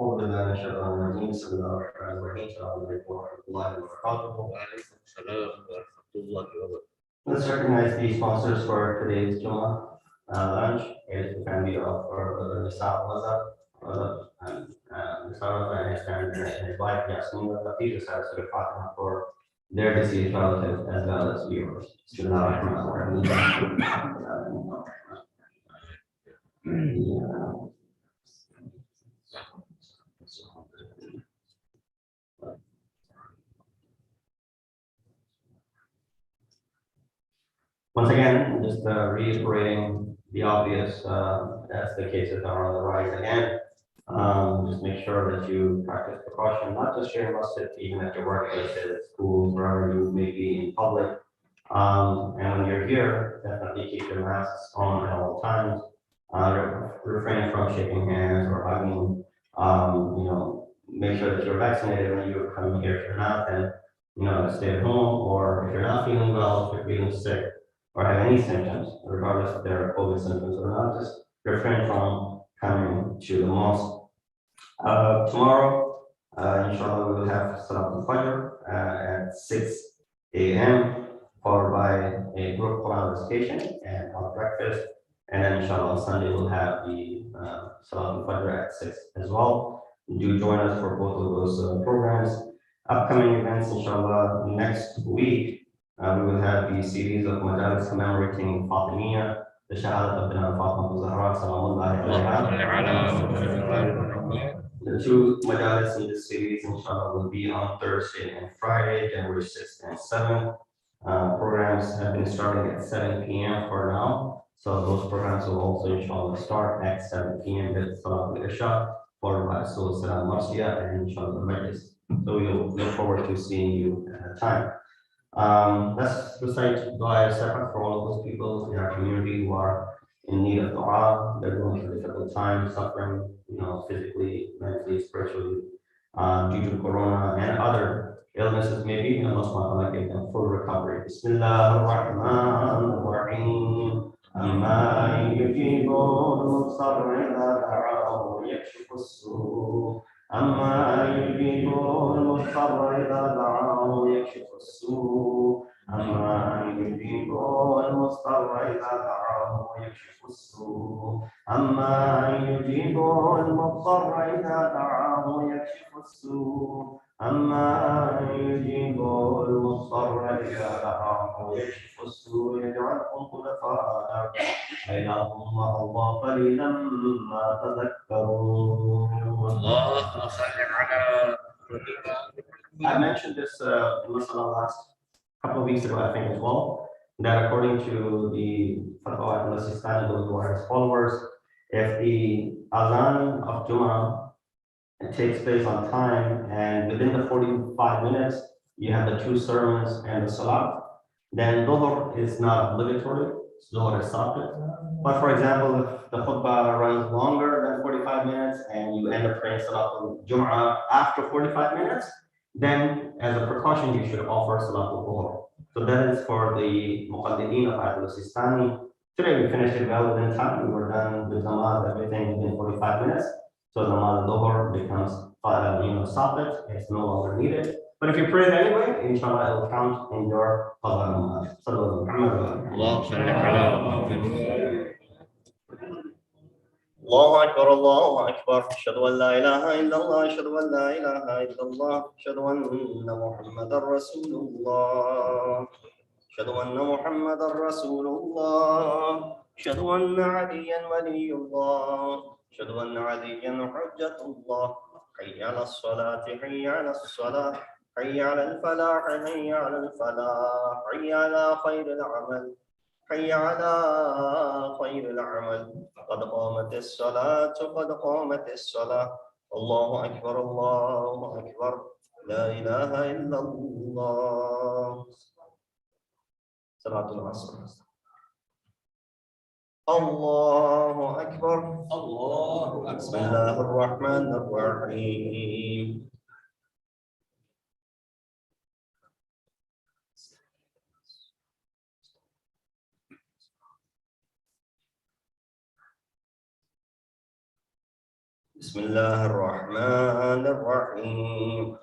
أعوذ بالله من الشيطان الرجيم بسم الله الرحمن الرحيم السلام عليكم ورحمة الله وبركاته. وعليكم السلام ورحمة الله وبركاته. Let's recognize the sponsors for today's Jummah lunch. It is the family of our Nisa Waza and Nisa Waza and his wife Yasmin Waza. Please recite Surah Fatima for their deceased relatives as well as viewers. Once again, just reiterating the obvious, as the cases are on the rise again. Just make sure that you practice precaution, not just here in Masjid, even at your workplaces, schools, wherever you may be in public. And when you're here, definitely keep your masks on at all times. Refrain from shaking hands or hugging. Make sure that you're vaccinated when you're coming here. If you're not, then stay at home. Or if you're not feeling well, if you're feeling sick, or have any symptoms, regardless if they're COVID symptoms or not, just refrain from coming to the mosque. Tomorrow, inshallah, we will have Salat al-Fajr at 6 a.m., followed by a group Quran recitation and our breakfast. And then inshallah, on Sunday, we'll have the Salat al-Fajr at 6 as well. Do join us for both of those programs. Upcoming events, inshallah, next week, we will have the series of majalis commemorating Fatimiyya, the Shahadat of Bina Fatima Zahra, Salamullahi alayha. The two majalis in this series, inshallah, will be on Thursday and Friday, January 6th and 7th. Programs have been starting at 7 p.m. for now. So those programs will also, inshallah, start at 7 p.m. with Salat al-Isha, followed by Surah Salam Marsiya, and inshallah, the Majlis. So we'll look forward to seeing you at that time. Let's recite dua al-Safar for all of those people in our community who are in need of dua. They're going through a difficult time, suffering, physically, mentally, spiritually, due to corona and other illnesses. Maybe Allah subhanahu wa ta'ala give them full recovery. Bismillah ar-Rahman ar-Rahim. Amma yujibun musarra idha da'ahu yakshifu as-su'. أما يجيب المضطر إذا دعاه يكشف السوء أما يجيب المضطر إذا دعاه يكشف السوء أما يجيب المضطر إذا دعاه يكشف السوء أما يجيب المضطر إذا دعاه يكشف السوء يجعلكم خلفاء إلهكم الله قليلا ما تذكرون. I mentioned this in Masala last couple of weeks ago, I think, as well, that according to the Fatwa al-Sistani, those who are his followers, if the Azan of Jummah takes place on time and within the 45 minutes, you have the two sermons and the Salat, then Dhuhr is not obligatory, Dhuhr is Saqit. But for example, if the khutbah runs longer than 45 minutes and you end up praying Salat al-Jum'ah after 45 minutes, then as a precaution, you should offer Salat al-Dhuhr. So that is for the Muqaddideen of Ayat al-Sistani. Today we finished it well within time. We were done with namaz, everything within 45 minutes. So namaz al-Dhuhr becomes Saqit, it's no longer needed. But if you pray it anyway, inshallah, it will count in your qadha namaz. Sallallahu Allahu Akbar, Allahu Akbar. Ashhadu an la ilaha illallah, ashhadu an la ilaha illallah, ashhadu anna Muhammadar Rasulullah. Ashhadu anna Muhammadar Rasulullah. Ashhadu anna Aliyan waliyullah. Ashhadu anna Aliyan hujjatullah. Hayya ala salati, hayya ala salah. حي على الفلاح حي على الفلاح حي على خير العمل حي على خير العمل قد قامت الصلاة قد قامت الصلاة الله أكبر الله أكبر لا إله إلا الله صلاة العصر الله أكبر الله أكبر بسم الله الرحمن الرحيم بسم الله الرحمن الرحيم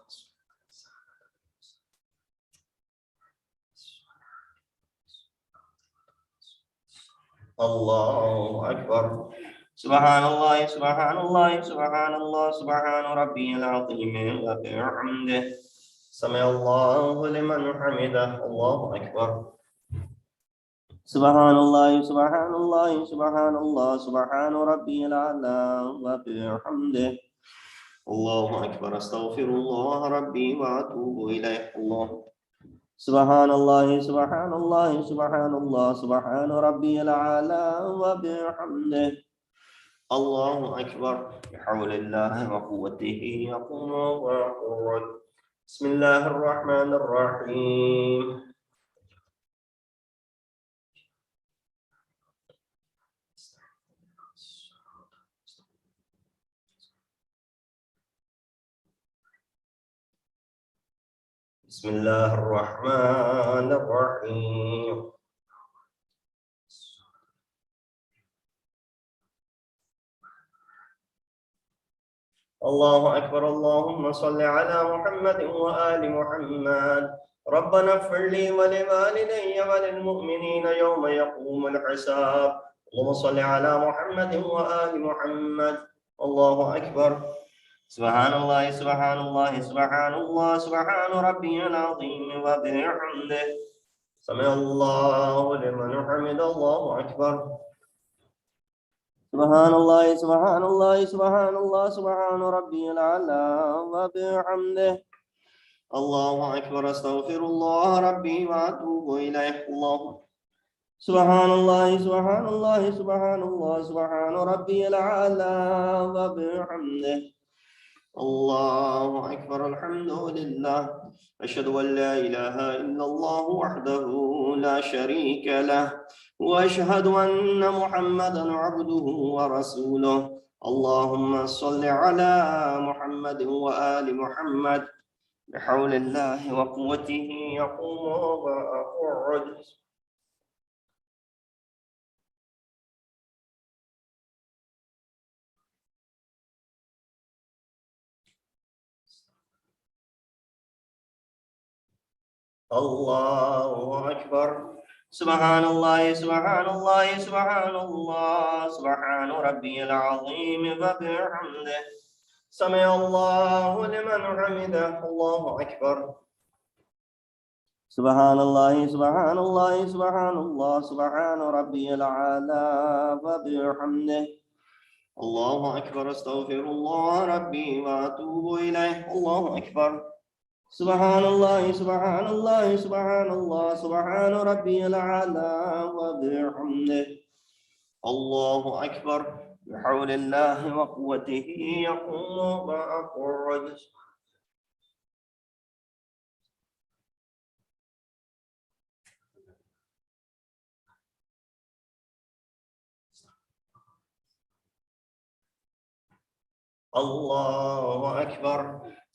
الله أكبر سبحان الله سبحان الله سبحان الله سبحان ربي العظيم وبحمده سمع الله لمن حمده الله أكبر سبحان الله سبحان الله سبحان الله سبحان ربي الأعلى وبحمده الله أكبر أستغفر الله ربي وأتوب إليه الله سبحان الله سبحان الله سبحان الله سبحان ربي الأعلى وبحمده الله أكبر بحول الله وقوته يقوم ويقعد بسم الله الرحمن الرحيم بسم الله الرحمن الرحيم الله أكبر. اللهم صل على محمد وآل محمد. ربنا اغفر لي ولوالدي وللمؤمنين يوم يقوم الحساب. اللهم صل على محمد وآل محمد. الله أكبر. سبحان الله سبحان الله سبحان الله سبحان ربي العظيم وبحمده. سمع الله لمن حمد. الله أكبر. سبحان الله سبحان الله سبحان الله سبحان ربي الأعلى وبحمده. الله أكبر. أستغفر الله ربي وأتوب إليه. الله سبحان الله سبحان الله سبحان الله سبحان ربي الأعلى وبحمده. الله أكبر. الحمد لله. أشهد أن لا إله إلا الله وحده لا شريك له وأشهد أن محمدا عبده ورسوله. اللهم صل على محمد وآل محمد. بحول الله وقوته يقوم وأقعد. الله أكبر. سبحان الله سبحان الله سبحان الله سبحان ربي العظيم وبحمده. سمع الله لمن حمده. الله أكبر. سبحان الله سبحان الله سبحان الله سبحان ربي الأعلى وبحمده. الله أكبر. أستغفر الله ربي وأتوب إليه. الله أكبر. سبحان الله سبحان الله سبحان الله سبحان ربي الأعلى وبحمده. الله أكبر. بحول الله وقوته يقوم وأقعد. الله أكبر.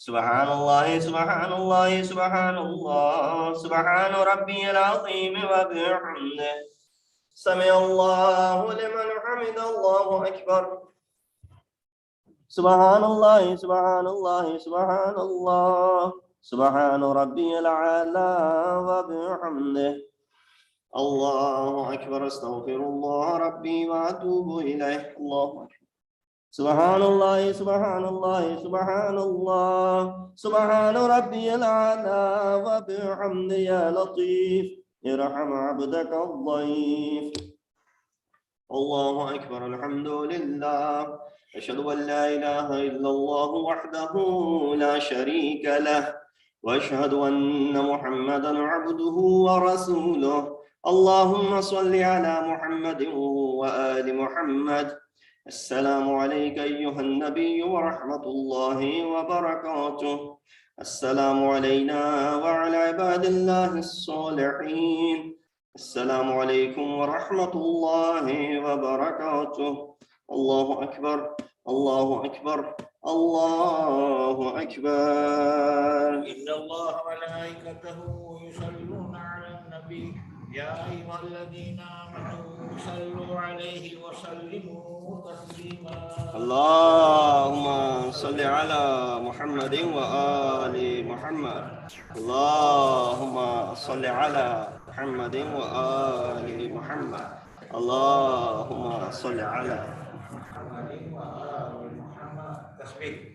سبحان الله سبحان الله سبحان الله سبحان ربي العظيم وبحمده. سمع الله لمن حمد. الله أكبر. سبحان الله سبحان الله سبحان الله سبحان ربي الأعلى وبحمده. الله أكبر. أستغفر الله ربي وأتوب إليه. الله أكبر. سبحان الله سبحان الله سبحان الله سبحان ربي الأعلى وبحمده. يا لطيف ارحم عبدك الضعيف. الله أكبر. الحمد لله. أشهد أن لا إله إلا الله وحده لا شريك له وأشهد أن محمدا عبده ورسوله. اللهم صل على محمد وآل محمد. السلام عليك أيها النبي ورحمة الله وبركاته. السلام علينا وعلى عباد الله الصالحين. السلام عليكم ورحمة الله وبركاته. الله أكبر. الله أكبر. الله أكبر. إن الله وملائكته يصلون على النبي يا أيها الذين آمنوا صلوا عليه وسلموا تسليما. اللهم صل على محمد وآل محمد. اللهم صل على محمد وآل محمد. اللهم صل على محمد وآل محمد. تسبيح.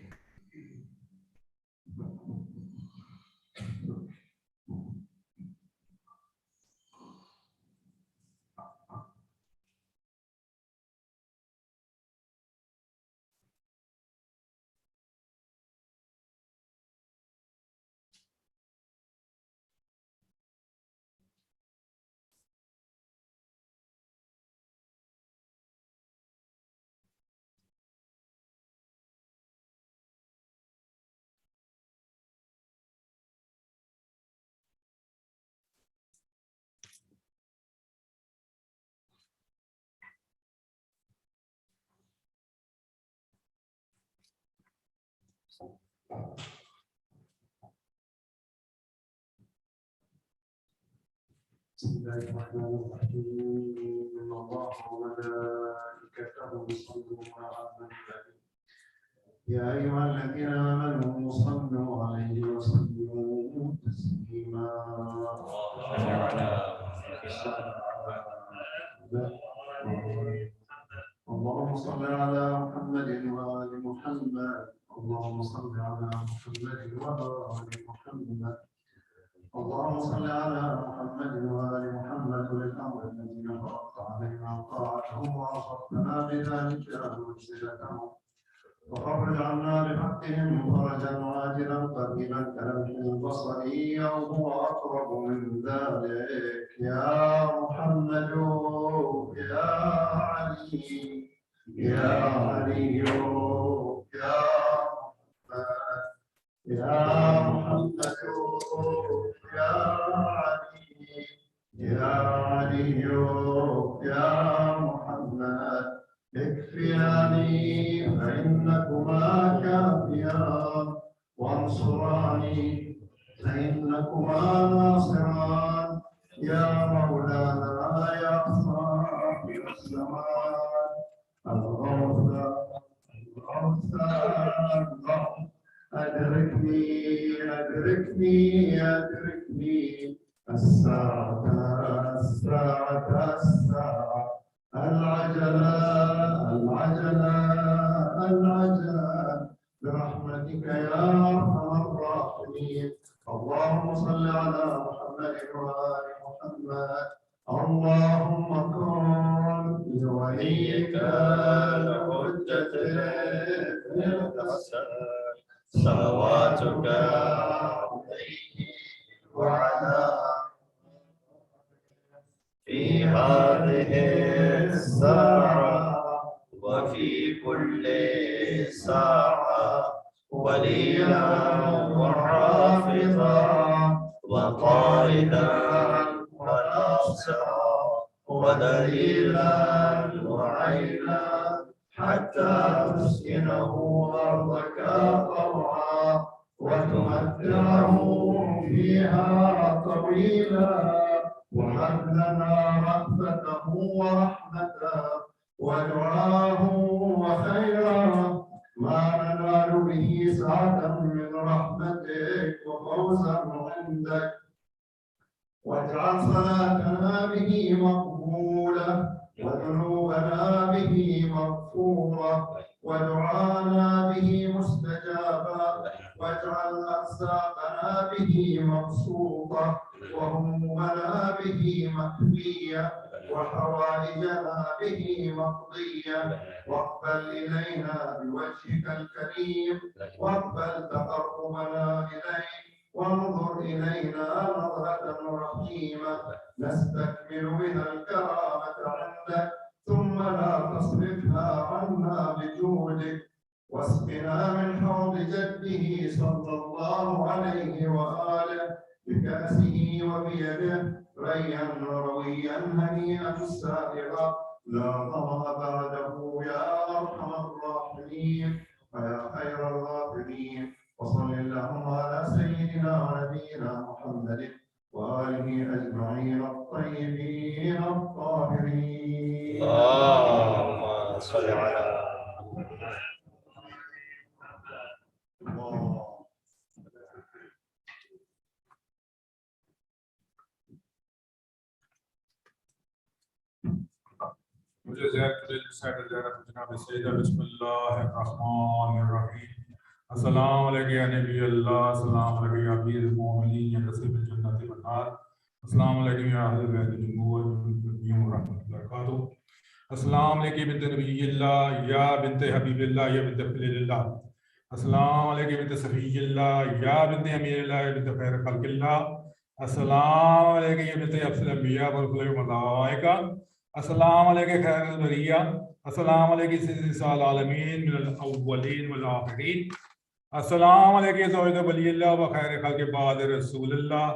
بسم الله الرحمن الرحيم. إن الله وملائكته يصلون على النبي يا أيها الذين آمنوا صلوا عليه وسلموا تسليما. اللهم صل على محمد وآل محمد. اللهم صل على محمد وآل محمد. اللهم صل على محمد وآل محمد للأمر الذي فرضت علينا طاعته وأخذتنا بذلك منزلتهم وخرج عنا بحقهم فرجا عاجلا قريبا كلمح البصر أو هو أقرب من ذلك. يا محمد يا علي يا علي يا محمد يا علي يا علي يا محمد اكفياني فإنكما كافيان وانصراني فإنكما ناصران. يا مولانا يا صاحب الزمان الغوث أدركني الساعة العجلة برحمتك يا أرحم الراحمين. اللهم صل على محمد وآل محمد. اللهم كن لوليك الحجة الحسن صلواتك عليه وعلى في هذه الساعة وفي كل ساعة وليا وحافظا وقائدا وناصرا ودليلا وعينا حتى تسكنه أرضك طوعا وتمتعه فيها طويلا وهب لنا رأفته ورحمته ودعاه وخيرا ما ننال به سعة من رحمتك وفوزا عندك. واجعل صلاتنا به مقبولة وذنوبنا به مغفورة ودعانا به مستجابا واجعل أرزاقنا به مبسوطة وهمومنا به مكفية وحوائجنا به مقضية. واقبل إلينا بوجهك الكريم واقبل تقربنا إليك وانظر إلينا نظرة رحيمة نستكمل بها الكرامة عندك ثم لا تصرفها عنا بجودك. واسقنا من حوض جده صلى الله عليه وآله بكأسه وبيده ريا رويا هنيئا سائغا لا ظمأ بعده يا أرحم الراحمين ويا خير الغافرين. وصل اللهم على سيدنا ونبينا محمد وآله أجمعين الطيبين الطاهرين. اللهم صل على अस्सलाम वालेकुम या नबी अल्लाह, अस्सलाम वालेकुम या अमीरुल मोमिनीन या नसीबुल जन्नति one नार, अस्सलाम वालेकुम या अहले बैत जुमूर व रहमतुल्लाहि व बरकातहू, अस्सलाम वालेकुम बिन्त नबीयिल्लाह या बिन्त हबीबिल्लाह या बिन्त खलीलिल्लाह, अस्सलाम वालेकुम बिन्त सफीयिल्लाह या बिन्त अमीरिल्लाह या बिन्त खैर खल्किल्लाह, अस्सलाम वालेकुम या बिन्त अफसल अंबिया व रुसुल व मलाइका, अस्सलाम वालेकुम खैरुल बरिया, अस्सलाम वालेकुम सय्यिदुल आलमीन मिनल अव्वलीन वल आखिरीन, अस्सलाम वालेकुम ज़ौजत वलील्लाह व खैर खल्क़ि बाद रसूलिल्लाह,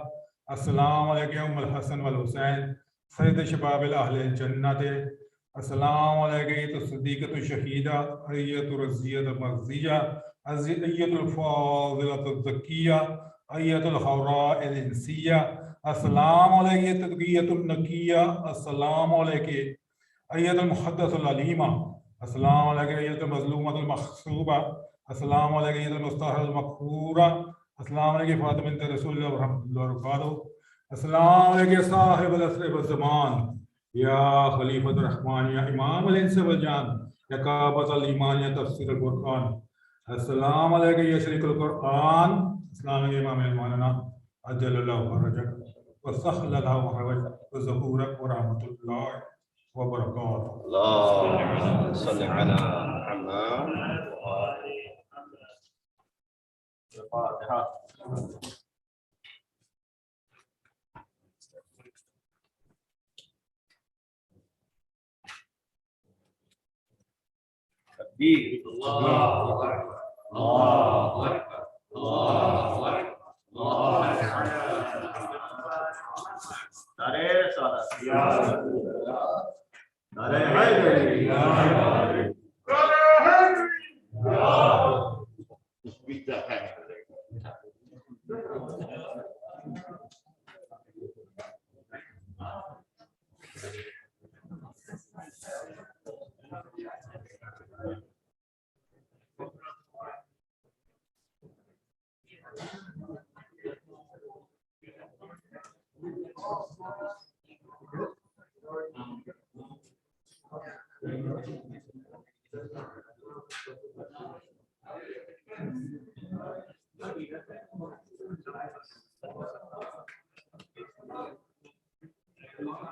अस्सलाम वालेकुम उम्मुल हसन वल हुसैन सय्यद शबाबिल अहलिल जन्नत, अस्सलाम वालेकुम सिद्दीक़तु शहीदा अय्यतु रज़ियतु मर्ज़िया अय्यतुल फ़ाज़िलतु ज़किया अय्यतुल हौराइल इंसिया, अस्सलाम वालेकुम तक़ियतुन नकिया, अस्सलाम वालेकुम अय्यतुल मुक़द्दसुल अलीमा, अस्सलाम वालेकुम अय्यतुल मज़लूमतुल मग़सूबा, Assalamu alaikum Eid al-Mustahar al-Makhura. Assalamu alaikum Fatima bint Rasulullah wa rahmatullahi wa barakatuh. Assalamu alaikum Sahib al-Asr wal-Zaman. Ya Khalifat al-Rahman, Ya Imam al-Ins wal-Jan, Ya Kabat al-Iman, Ya Tafsir al-Quran. Assalamu alaikum Ya Sharik al-Quran. Assalamu alaikum Imam al-Malana. Ajalallahu farajak. Wa sakhlallahu hawajak. Wa zahurak wa rahmatullahi wa barakatuh. اللهم صل على محمد الفاتحة. تكبير. الله أكبر. الله أكبر. الله أكبر. الله أكبر. نعرہ صلوات. يا رسول الله. نعرہ حیدری. يا حیدری. With the hand.